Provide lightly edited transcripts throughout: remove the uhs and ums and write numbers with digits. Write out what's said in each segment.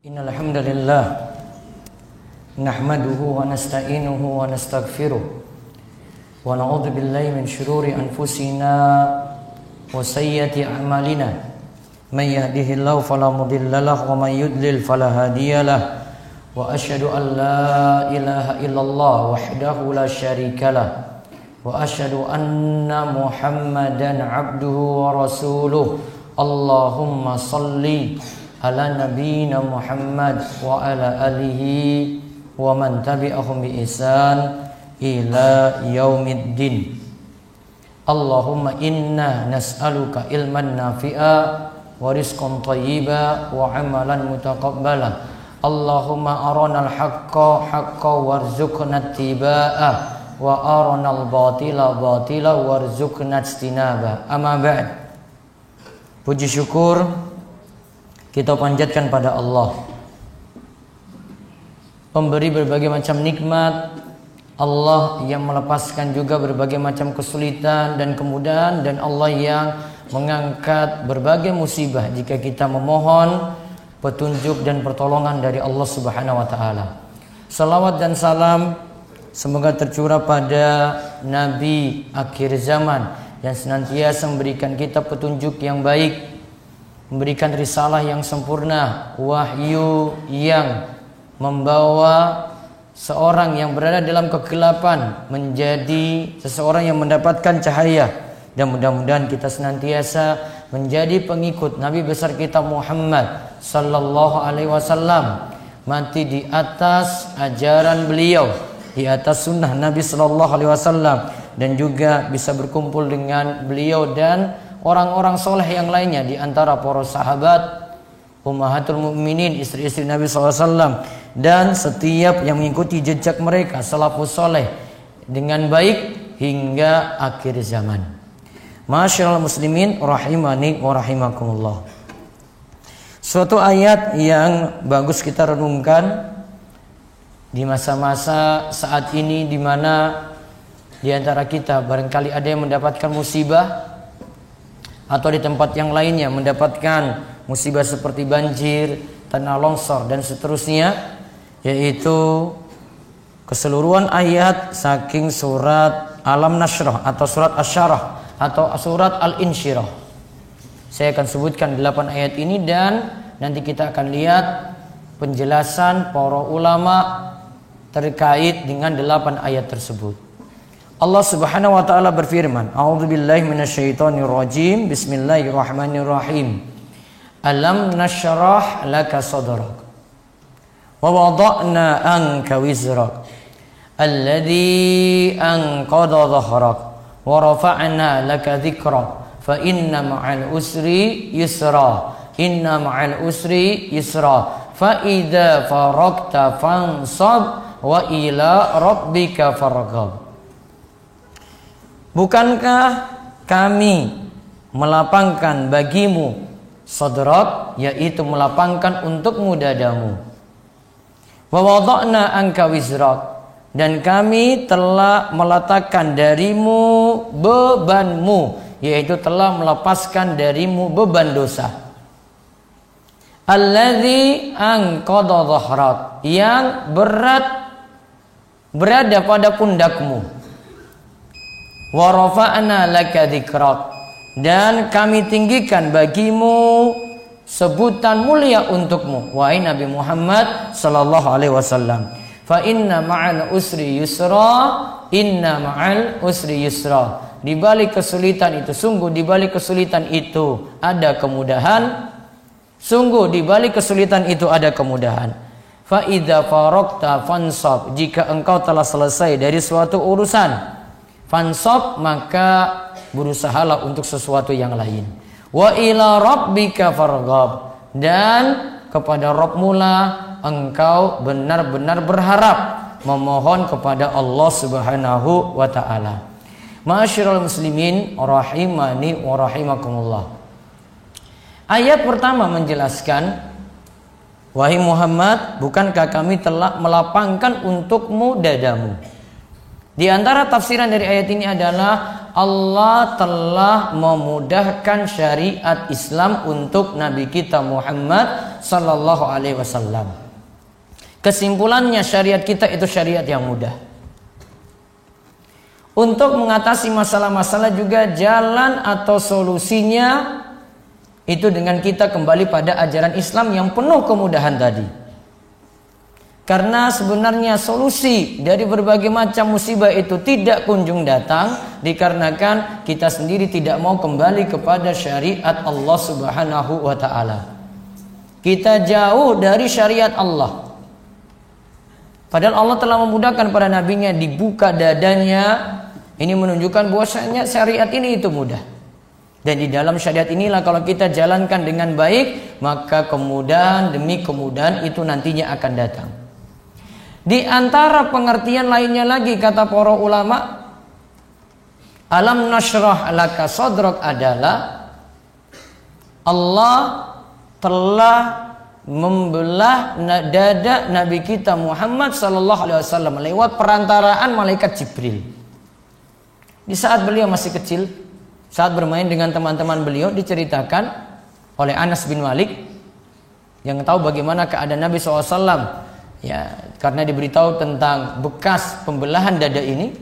Innal hamdalillah nahmaduhu wa nasta'inuhu wa nastaghfiruh wa na'udzu billahi min shururi anfusina wa sayyiati a'malina may yahdihillahu fala mudilla lahu wa may yudlil fala hadiyalah wa asyhadu an la ilaha illallah wahdahu la syarikalah wa asyhadu anna Muhammadan 'abduhu wa rasuluh. Allahumma shalli ala nabiyina Muhammad wa ala alihi wa man tabi'ahum bi ihsan ila yaumiddin. Allahumma inna nas'aluka ilman nafi'a wa rizqan thayyiba wa amalan mutaqabbala. Allahumma aranal haqqa haqqan warzuqna ittiba'ah wa aranal batila batila warzuqna ijtinaba. Amma ba'd. Puji syukur kita panjatkan pada Allah, pemberi berbagai macam nikmat, Allah yang melepaskan juga berbagai macam kesulitan dan kemudahan, dan Allah yang mengangkat berbagai musibah jika kita memohon petunjuk dan pertolongan dari Allah Subhanahu wa taala. Salawat dan salam semoga tercurah pada Nabi akhir zaman yang senantiasa memberikan kita petunjuk yang baik, memberikan risalah yang sempurna, wahyu yang membawa seorang yang berada dalam kegelapan menjadi seseorang yang mendapatkan cahaya. Dan mudah-mudahan kita senantiasa menjadi pengikut Nabi besar kita Muhammad sallallahu alaihi wasallam, mati di atas ajaran beliau, di atas sunnah Nabi sallallahu alaihi wasallam, dan juga bisa berkumpul dengan beliau dan orang-orang soleh yang lainnya di antara para sahabat, ummahatul mukminin, istri-istri Nabi SAW, dan setiap yang mengikuti jejak mereka salafus soleh dengan baik hingga akhir zaman. Masyaallah muslimin rahimani wa rahimakumullah. Suatu ayat yang bagus kita renungkan di masa-masa saat ini, di mana di antara kita barangkali ada yang mendapatkan musibah, atau di tempat yang lainnya mendapatkan musibah seperti banjir, tanah longsor, dan seterusnya, yaitu keseluruhan ayat saking surat Alam Nashrah atau surat Asy-Syarah atau surat Al-Insyirah. Saya akan sebutkan 8 ayat ini dan nanti kita akan lihat penjelasan para ulama terkait dengan 8 ayat tersebut. Allah Subhanahu wa taala berfirman, A'udzubillahi minasyaitonir rajim. Bismillahirrahmanirrahim. Alam nashrah laka sadrak wa wada'na anka wizrak alladzi anqadha dhahrak wa rafa'na laka dhikrak fa inna ma'al usri yusra inna ma'al usri yusra fa idza faragta fansab wa ila rabbika farghab. Bukankah kami melapangkan bagimu sadrak, yaitu melapangkan untukmu dadamu, wa wada'na anka wizrak, dan kami telah meletakkan darimu bebanmu, yaitu telah melepaskan darimu beban dosa. Alladzi anqadha dhahrak, yang berat berada pada pundakmu. Wa rafa'na laka dzikrak, dan kami tinggikan bagimu sebutan mulia untukmu, wahai Nabi Muhammad sallallahu alaihi wasallam. Fa inna ma'al usri yusra, inna ma'al usri yusra. Di balik kesulitan itu, sungguh di balik kesulitan itu ada kemudahan. Sungguh di balik kesulitan itu ada kemudahan. Fa idza faragta fansab, jika engkau telah selesai dari suatu urusan, fansab, maka berusahalah untuk sesuatu yang lain. Wa ila rabbika farghab, dan kepada Rabbmu lah engkau benar-benar berharap, memohon kepada Allah Subhanahu wa taala. Ma'asyiral muslimin rahimani wa rahimakumullah. Ayat pertama menjelaskan, wahai Muhammad, bukankah kami telah melapangkan untukmu dadamu. Di antara tafsiran dari ayat ini adalah Allah telah memudahkan syariat Islam untuk Nabi kita Muhammad sallallahu alaihi wasallam. Kesimpulannya, syariat kita itu syariat yang mudah. Untuk mengatasi masalah-masalah juga jalan atau solusinya itu dengan kita kembali pada ajaran Islam yang penuh kemudahan tadi. Karena sebenarnya solusi dari berbagai macam musibah itu tidak kunjung datang dikarenakan kita sendiri tidak mau kembali kepada syariat Allah Subhanahu wa taala. Kita jauh dari syariat Allah. Padahal Allah telah memudahkan para nabinya, dibuka dadanya. Ini menunjukkan bahwasanya syariat ini itu mudah. Dan di dalam syariat inilah kalau kita jalankan dengan baik, maka kemudahan demi kemudahan itu nantinya akan datang. Di antara pengertian lainnya lagi kata para ulama, alam nashrah laka sadrak adalah Allah telah membelah dada Nabi kita Muhammad sallallahu alaihi wasallam lewat perantaraan malaikat Jibril. Di saat beliau masih kecil, saat bermain dengan teman-teman beliau, diceritakan oleh Anas bin Malik yang tahu bagaimana keadaan Nabi SAW. Ya, karena diberitahu tentang bekas pembelahan dada ini,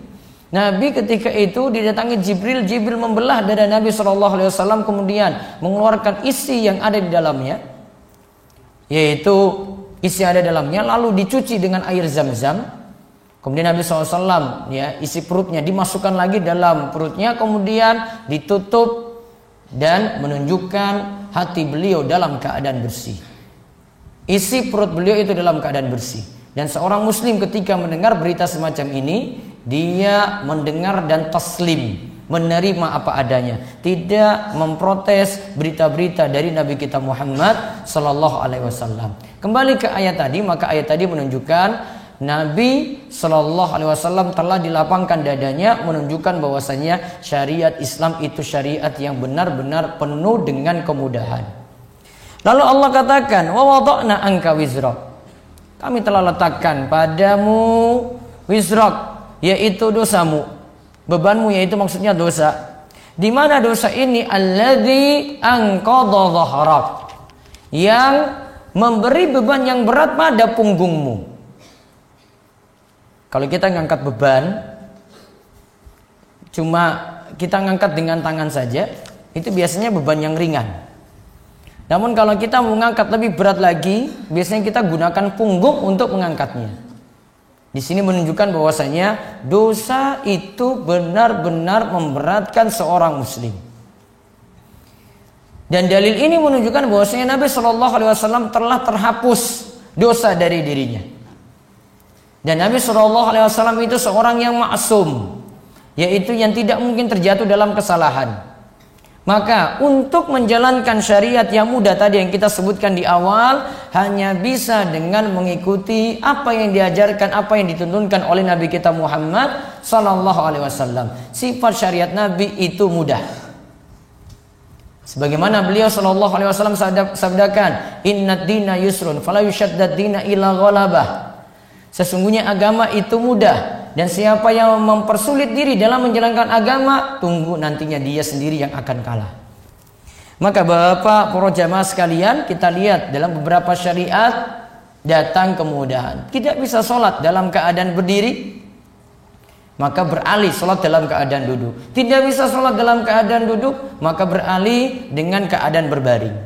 Nabi ketika itu didatangi Jibril. Jibril membelah dada Nabi SAW, kemudian mengeluarkan isi yang ada di dalamnya, yaitu isi yang ada di dalamnya, lalu dicuci dengan air Zam-Zam. Kemudian Nabi SAW, ya, isi perutnya dimasukkan lagi dalam perutnya, kemudian ditutup dan menunjukkan hati beliau dalam keadaan bersih. Isi perut beliau itu dalam keadaan bersih. Dan seorang muslim ketika mendengar berita semacam ini, dia mendengar dan taslim, menerima apa adanya, tidak memprotes berita-berita dari Nabi kita Muhammad sallallahu alaihi wasallam. Kembali ke ayat tadi, maka ayat tadi menunjukkan Nabi Shallallahu Alaihi Wasallam telah dilapangkan dadanya, menunjukkan bahwasanya syariat Islam itu syariat yang benar-benar penuh dengan kemudahan. Lalu Allah katakan, wa wada'na anka wizrak, kami telah letakkan padamu wizrak, yaitu dosamu, bebanmu, yaitu maksudnya dosa. Di mana dosa ini? Alladzi anqadha dhahrak, yang memberi beban yang berat pada punggungmu. Kalau kita ngangkat beban, cuma kita ngangkat dengan tangan saja, itu biasanya beban yang ringan. Namun kalau kita mau ngangkat lebih berat lagi, biasanya kita gunakan punggung untuk mengangkatnya. Di sini menunjukkan bahwasanya dosa itu benar-benar memberatkan seorang muslim. Dan dalil ini menunjukkan bahwasanya Nabi Shallallahu Alaihi Wasallam telah terhapus dosa dari dirinya. Dan Nabi SAW itu seorang yang maksum, yaitu yang tidak mungkin terjatuh dalam kesalahan. Maka untuk menjalankan syariat yang mudah tadi yang kita sebutkan di awal, hanya bisa dengan mengikuti apa yang diajarkan, apa yang dituntunkan oleh Nabi kita Muhammad SAW. Sifat syariat Nabi itu mudah. Sebagaimana beliau SAW sabdakan, Innad dina yusrun, fala yushaddad dina illa ghalabah. Sesungguhnya agama itu mudah, dan siapa yang mempersulit diri dalam menjalankan agama, tunggu nantinya dia sendiri yang akan kalah. Maka Bapak, para jamaah sekalian, kita lihat dalam beberapa syariat datang kemudahan. Tidak bisa sholat dalam keadaan berdiri, maka beralih sholat dalam keadaan duduk. Tidak bisa sholat dalam keadaan duduk, maka beralih dengan keadaan berbaring.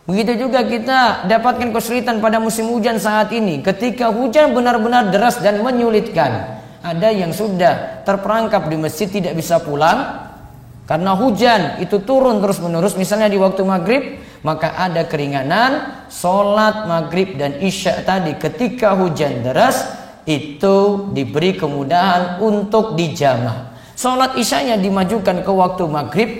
Begitu juga kita dapatkan kesulitan pada musim hujan saat ini. Ketika hujan benar-benar deras dan menyulitkan, ada yang sudah terperangkap di masjid tidak bisa pulang karena hujan itu turun terus-menerus. Misalnya di waktu maghrib, maka ada keringanan sholat maghrib dan isya tadi. Ketika hujan deras itu diberi kemudahan untuk dijamah. Sholat isyanya dimajukan ke waktu maghrib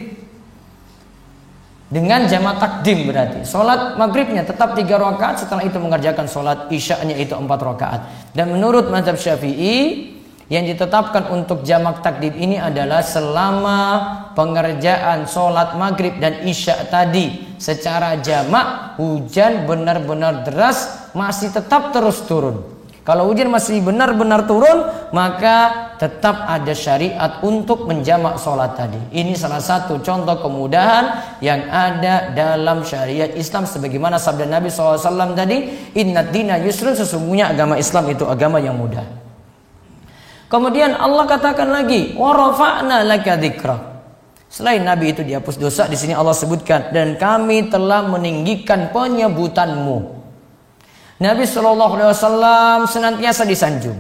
dengan jamak takdim, berarti sholat maghribnya tetap 3 rakaat, setelah itu mengerjakan sholat isya'nya itu 4 rakaat. Dan menurut mazhab Syafi'i, yang ditetapkan untuk jamak takdim ini adalah selama pengerjaan sholat maghrib dan isya' tadi secara jamak, hujan benar-benar deras masih tetap terus turun. Kalau hujan masih benar-benar turun, maka tetap ada syariat untuk menjamak sholat tadi. Ini salah satu contoh kemudahan yang ada dalam syariat Islam. Sebagaimana sabda Nabi SAW tadi, Inna dina yusrun, sesungguhnya agama Islam itu agama yang mudah. Kemudian Allah katakan lagi, wa rafa'na laka dzikrak. Selain Nabi itu dihapus dosa, di sini Allah sebutkan, dan kami telah meninggikan penyebutanmu. Nabi SAW senantiasa disanjung.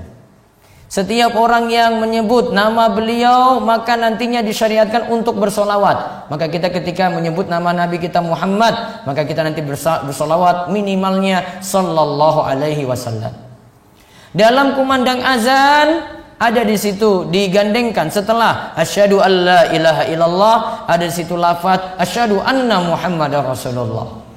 Setiap orang yang menyebut nama beliau, maka nantinya disyariatkan untuk bersolawat. Maka kita ketika menyebut nama Nabi kita Muhammad, maka kita nanti bersolawat minimalnya sallallahu alaihi wasallam. Dalam kumandang azan, ada di situ digandengkan setelah asyhadu alla ilaha illallah, ada di situ lafaz asyhadu anna Muhammadar Rasulullah.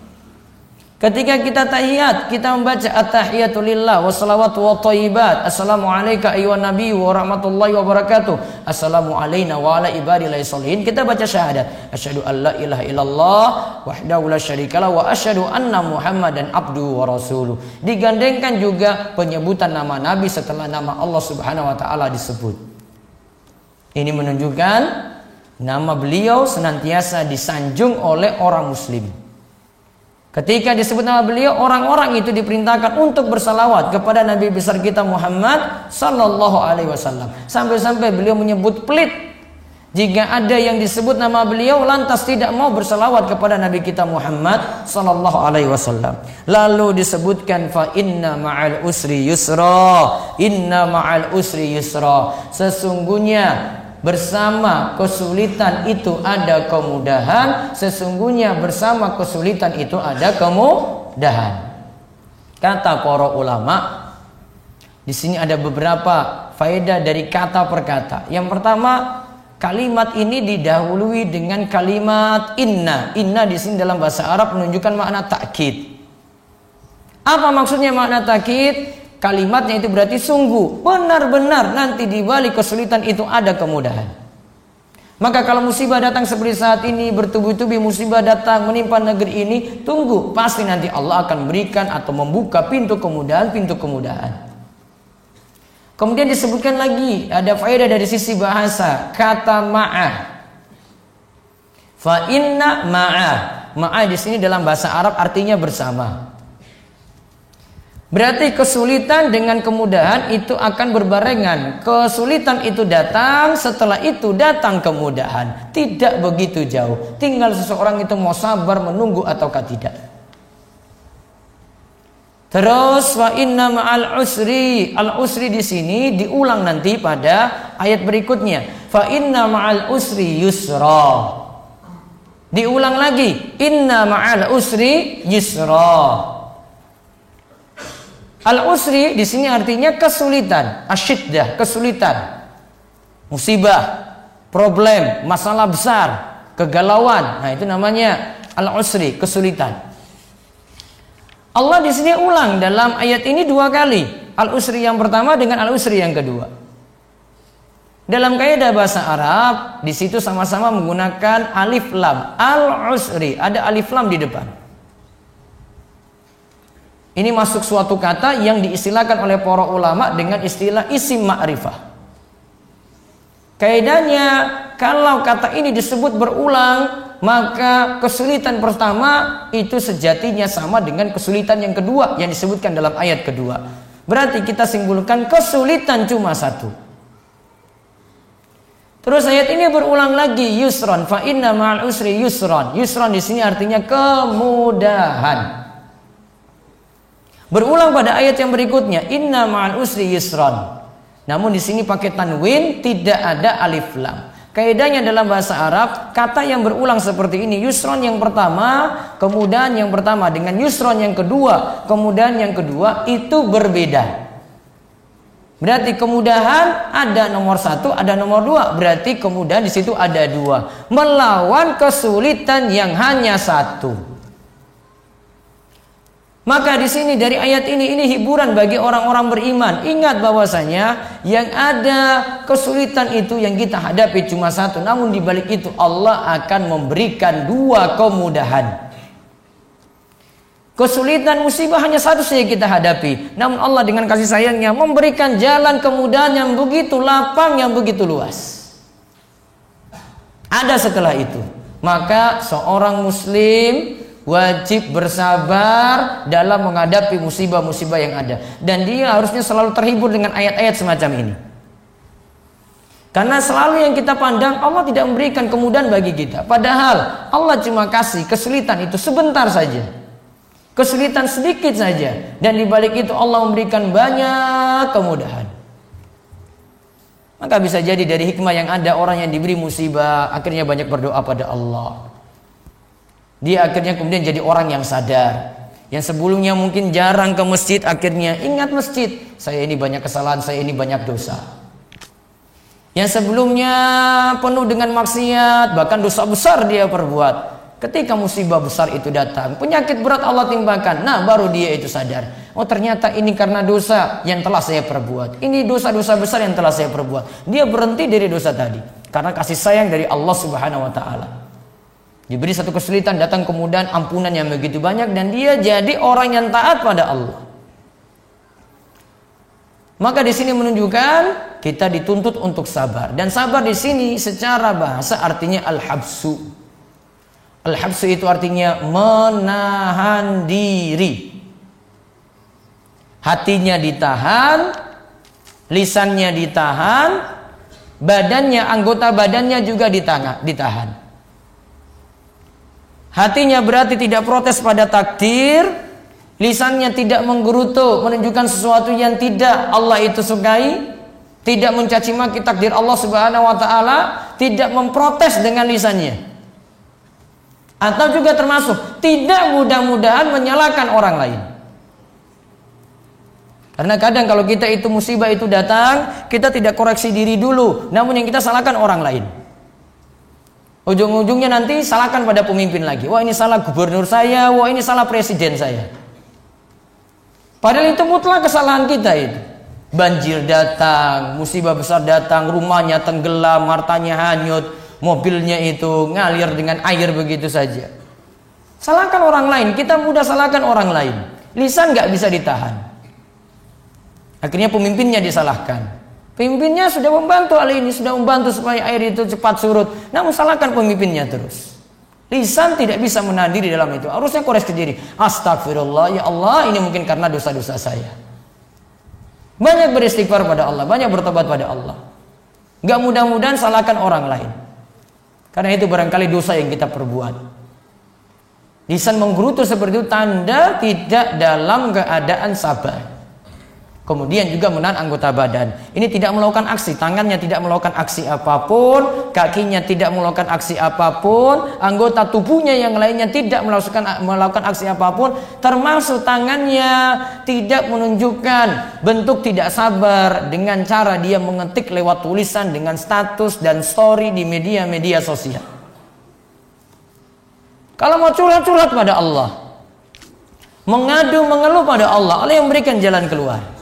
Ketika kita tahiyat, kita membaca at-tahiyatu lillah wa salawatu wa thayyibat. Assalamu alayka ayyuhan nabiy wa rahmatullahi wa barakatuh. Assalamu alayna wa ala ibadillahi sholihin. Kita baca syahadat. Asyhadu an la ilaha illallah wahdahu la syarikalah wa asyhadu anna Muhammadan abduhu wa rasuluh. Digandengkan juga penyebutan nama Nabi setelah nama Allah Subhanahu wa taala disebut. Ini menunjukkan nama beliau senantiasa disanjung oleh orang muslim. Ketika disebut nama beliau, orang-orang itu diperintahkan untuk bersalawat kepada Nabi besar kita Muhammad sallallahu alaihi wasallam. Sampai-sampai beliau menyebut pelit jika ada yang disebut nama beliau lantas tidak mau bersalawat kepada Nabi kita Muhammad sallallahu alaihi wasallam. Lalu disebutkan fa inna ma'al usri yusra. Inna ma'al usri yusra. Sesungguhnya bersama kesulitan itu ada kemudahan. Sesungguhnya bersama kesulitan itu ada kemudahan. Kata para ulama, di sini ada beberapa faedah dari kata per kata. Yang pertama, kalimat ini didahului dengan kalimat inna. Inna di sini dalam bahasa Arab menunjukkan makna takkid. Apa maksudnya makna takkid? Kalimatnya itu berarti sungguh, benar-benar nanti di balik kesulitan itu ada kemudahan. Maka kalau musibah datang seperti saat ini, bertubi-tubi musibah datang menimpa negeri ini, tunggu, pasti nanti Allah akan berikan atau membuka pintu kemudahan. Kemudian disebutkan lagi, ada faedah dari sisi bahasa, kata ma'ah. Fa inna ma'ah. Ma'ah di sini dalam bahasa Arab artinya bersama. Berarti kesulitan dengan kemudahan itu akan berbarengan. Kesulitan itu datang, setelah itu datang kemudahan. Tidak begitu jauh. Tinggal seseorang itu mau sabar menunggu ataukah tidak. Terus wa inna ma'al usri. Al-usri di sini diulang nanti pada ayat berikutnya. Fa inna ma'al usri yusra. Diulang lagi. Inna ma'al usri yusra. Al-usri di sini artinya kesulitan, asyiddah, kesulitan, musibah, problem, masalah besar, kegalauan. Nah, itu namanya al-usri, kesulitan. Allah di sini ulang dalam ayat ini dua kali, al-usri yang pertama dengan al-usri yang kedua. Dalam kaidah bahasa Arab, di situ sama-sama menggunakan alif lam, al-usri, ada alif lam di depan. Ini masuk suatu kata yang diistilahkan oleh para ulama dengan istilah isim ma'rifah. Kaidahnya, kalau kata ini disebut berulang, maka kesulitan pertama itu sejatinya sama dengan kesulitan yang kedua yang disebutkan dalam ayat kedua. Berarti kita simpulkan kesulitan cuma satu. Terus ayat ini berulang lagi, yusron, fa inna ma'al usri yusron. Yusron di sini artinya kemudahan. Berulang pada ayat yang berikutnya, inna ma'al usri yusron. Namun di sini pakai tanwin, tidak ada alif lam. Kaidahnya dalam bahasa Arab, kata yang berulang seperti ini, yusron yang pertama, kemudahan yang pertama dengan yusron yang kedua, kemudahan yang kedua itu berbeda. Berarti kemudahan ada nomor satu, ada nomor dua. Berarti kemudahan di situ ada dua. Melawan kesulitan yang hanya satu. Maka di sini dari ayat ini hiburan bagi orang-orang beriman. Ingat bahwasanya yang ada kesulitan itu yang kita hadapi cuma satu. Namun di balik itu Allah akan memberikan dua kemudahan. Kesulitan, musibah hanya satu saja kita hadapi. Namun Allah dengan kasih sayangnya memberikan jalan kemudahan yang begitu lapang, yang begitu luas. Ada setelah itu. Maka seorang muslim wajib bersabar dalam menghadapi musibah-musibah yang ada. Dan dia harusnya selalu terhibur dengan ayat-ayat semacam ini. Karena selalu yang kita pandang, Allah tidak memberikan kemudahan bagi kita. Padahal Allah cuma kasih kesulitan itu sebentar saja. Kesulitan sedikit saja. Dan dibalik itu Allah memberikan banyak kemudahan. Maka bisa jadi dari hikmah yang ada, orang yang diberi musibah akhirnya banyak berdoa pada Allah. Dia akhirnya kemudian jadi orang yang sadar. Yang sebelumnya mungkin jarang ke masjid, akhirnya ingat masjid. Saya ini banyak kesalahan, saya ini banyak dosa. Yang sebelumnya penuh dengan maksiat, bahkan dosa besar dia perbuat. Ketika musibah besar itu datang, penyakit berat Allah timpakan, nah baru dia itu sadar. Oh ternyata ini karena dosa yang telah saya perbuat. Ini dosa-dosa besar yang telah saya perbuat. Dia berhenti dari dosa tadi. Karena kasih sayang dari Allah Subhanahu wa ta'ala. Diberi satu kesulitan, datang kemudahan, ampunan yang begitu banyak. Dan dia jadi orang yang taat pada Allah. Maka di sini menunjukkan kita dituntut untuk sabar. Dan sabar di sini secara bahasa artinya al-habsu. Al-habsu itu artinya menahan diri. Hatinya ditahan, lisannya ditahan, badannya, anggota badannya juga ditahan. Hatinya berarti tidak protes pada takdir, lisannya tidak menggerutu menunjukkan sesuatu yang tidak Allah itu sukai, tidak mencaci maki takdir Allah Subhanahu wa taala, tidak memprotes dengan lisannya. Atau juga termasuk tidak mudah-mudahan menyalahkan orang lain. Karena kadang kalau kita itu musibah itu datang, kita tidak koreksi diri dulu, namun yang kita salahkan orang lain. Ujung-ujungnya nanti salahkan pada pemimpin lagi. Wah ini salah gubernur saya, wah ini salah presiden saya. Padahal itu mutlak kesalahan kita itu. Banjir datang, musibah besar datang, rumahnya tenggelam, hartanya hanyut, mobilnya itu ngalir dengan air begitu saja. Salahkan orang lain, kita mudah salahkan orang lain. Lisan gak bisa ditahan. Akhirnya pemimpinnya disalahkan. Pemimpinnya sudah membantu hal ini, sudah membantu supaya air itu cepat surut. Namun salahkan pemimpinnya terus. Lisan tidak bisa menahan diri dalam itu. Harusnya koreksi diri. Astagfirullah, ya Allah ini mungkin karena dosa-dosa saya. Banyak beristighfar pada Allah, banyak bertobat pada Allah. Gak mudah-mudahan salahkan orang lain. Karena itu barangkali dosa yang kita perbuat. Lisan menggerutu seperti itu tanda tidak dalam keadaan sabar. Kemudian juga menahan anggota badan. Ini tidak melakukan aksi, tangannya tidak melakukan aksi apapun, kakinya tidak melakukan aksi apapun, anggota tubuhnya yang lainnya tidak melakukan aksi apapun, termasuk tangannya tidak menunjukkan bentuk tidak sabar dengan cara dia mengetik lewat tulisan dengan status dan story di media-media sosial. Kalau mau curhat-curhat pada Allah, mengadu, mengeluh pada Allah, Allah yang memberikan jalan keluar.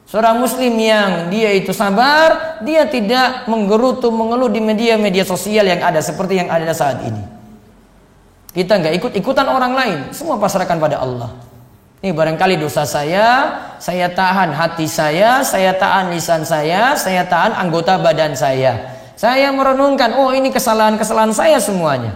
Seorang muslim yang dia itu sabar, dia tidak menggerutu, mengeluh di media-media sosial yang ada seperti yang ada saat ini. Kita nggak ikut-ikutan orang lain, semua pasrahkan pada Allah. Ini barangkali dosa saya tahan hati saya tahan lisan saya tahan anggota badan saya. Saya merenungkan, oh ini kesalahan-kesalahan saya semuanya.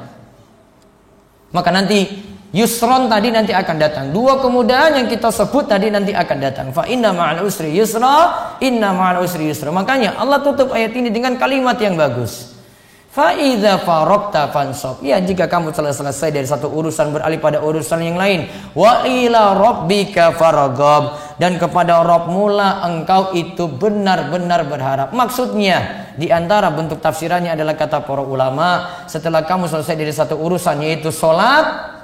Maka nanti yusron tadi nanti akan datang. Dua kemudahan yang kita sebut tadi nanti akan datang. Fa inna ma'al usri yusra, inna ma'al usri yusra. Makanya Allah tutup ayat ini dengan kalimat yang bagus. Fa idza faraqta fansab. Ya jika kamu telah selesai dari satu urusan beralih pada urusan yang lain. Wa ila rabbika faragab. Dan kepada Rabbmu lah engkau itu benar-benar berharap. Maksudnya di antara bentuk tafsirannya adalah kata para ulama, setelah kamu selesai dari satu urusan yaitu sholat,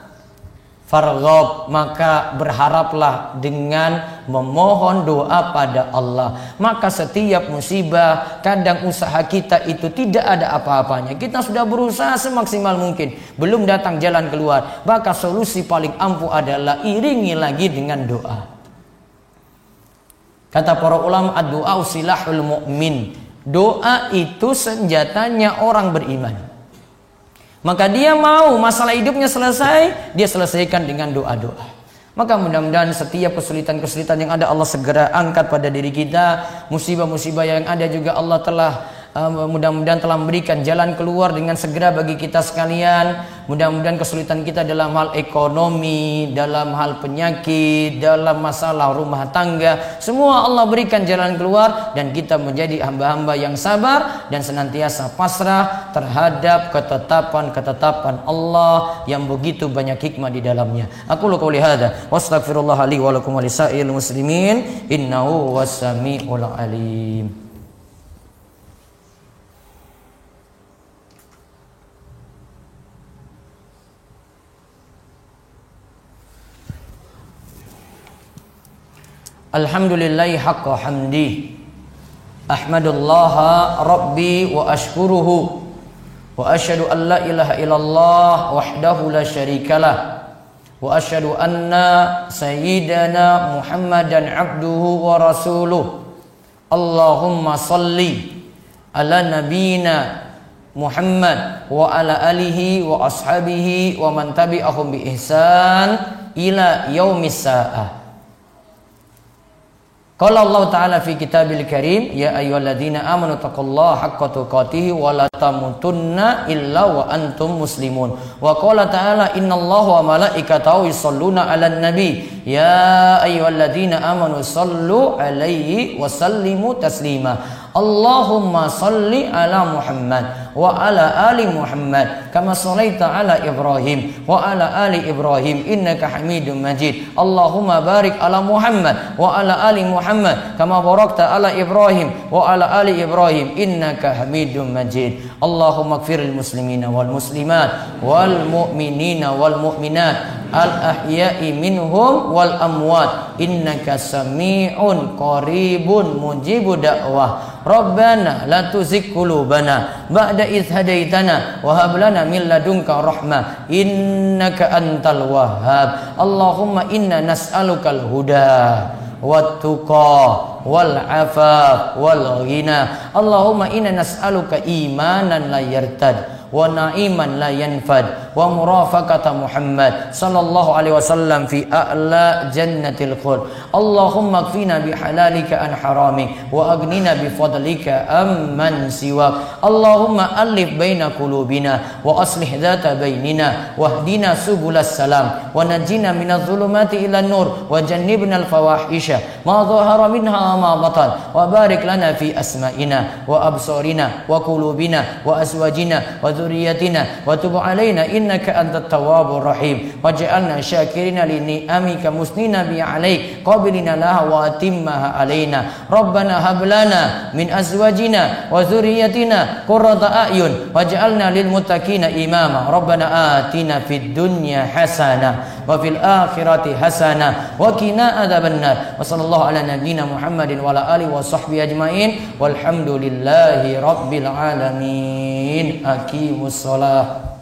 farghab, maka berharaplah dengan memohon doa pada Allah. Maka setiap musibah, kadang usaha kita itu tidak ada apa-apanya. Kita sudah berusaha semaksimal mungkin, belum datang jalan keluar. Maka solusi paling ampuh adalah iringi lagi dengan doa. Kata para ulama, ad-du'a silahul mu'min. Doa itu senjatanya orang beriman. Maka dia mau masalah hidupnya selesai, dia selesaikan dengan doa-doa. Maka mudah-mudahan setiap kesulitan-kesulitan yang ada Allah segera angkat pada diri kita. Musibah-musibah yang ada juga Allah telah mudah-mudahan telah memberikan jalan keluar dengan segera bagi kita sekalian. Mudah-mudahan kesulitan kita dalam hal ekonomi, dalam hal penyakit, dalam masalah rumah tangga, semua Allah berikan jalan keluar, dan kita menjadi hamba-hamba yang sabar dan senantiasa pasrah terhadap ketetapan-ketetapan Allah yang begitu banyak hikmah di dalamnya. Aku qouli hadza wa astaghfirullah li wa lakum wa lisairil muslimin innahu was-sami'ul alim. Alhamdulillahi haqqa hamdi, ahmadullaha rabbi wa ashkuruhu, wa ashhadu an la ilaha illallah wahdahu la syarikalah, wa ashhadu anna sayyidana Muhammadan abduhu wa rasuluh. Allahumma salli ala nabiyyina Muhammad wa ala alihi wa ashabihi wa man tabi'ahum bi ihsan ila yaumis sa'ah. Qala Allah Ta'ala fi kitabil karim, ya ayyuhalladzina amanu taqullaha haqqa tuqatih wa la tamutunna illa wa antum muslimun. Wa qala ta'ala innallaha wa malaikatahu yusholluna 'alan nabi, ya ayyuhalladzina amanu shallu 'alaihi wa sallimu taslima. Allahumma salli ala Muhammad wa ala ali Muhammad kama shallaita ala Ibrahim wa ala ali Ibrahim innaka Hamidum Majid. Allahumma barik ala Muhammad wa ala ali Muhammad kama barakta ala Ibrahim wa ala ali Ibrahim innaka Hamidum Majid. Allahumma ighfiril muslimina wal muslimat wal mu'minina wal mu'minat al ahya'i minhum wal amwat innaka sami'un qaribun mujibud da'wah. Rabbana la tuzigh qulubana ba'da idh hadaitana wa hab lana min ladunka rahmah innaka antal wahhab. Allahumma inna nas'alukal huda wat tuqa wal afaf wal ghina. Allahumma inna nas'aluka imanan la yartad wa na'iman la yanfad wa murafaqata Muhammad sallallahu alaihi wasallam fi a'la jannatil khuld. Allahumma kfina bihalalika an haramik wa aghnina bifadlika amman siwak. Allahumma alif baina qulubina wa aslih dhata bainina wahdina subulas salam wa najjina minadh dhulumati ilan nur wa jannibnal fawahisha ma dhahara minha ma batan wa barik lana fi asma'ina wa absarina wa qulubina wa azwajina wa dhurriyyatina wa tub alaina innaka antat tawwabur rahim waj'alna syakirina li ni'amika musnina bi 'alaik qabilina laha wa atimmaha alaina. Rabbana hab lana min azwajina wa dhurriyyatina qurrata a'yun waj'alna lil muttaqina imama. Rabbana atina fid dunya hasanah wa fil akhirati hasanah wa qina adzabannar. Wa sallallahu ala nabiyyina Muhammadin wa ala alihi wa sahbihi ajmain walhamdulillahi rabbil alamin. Aqimus shalah.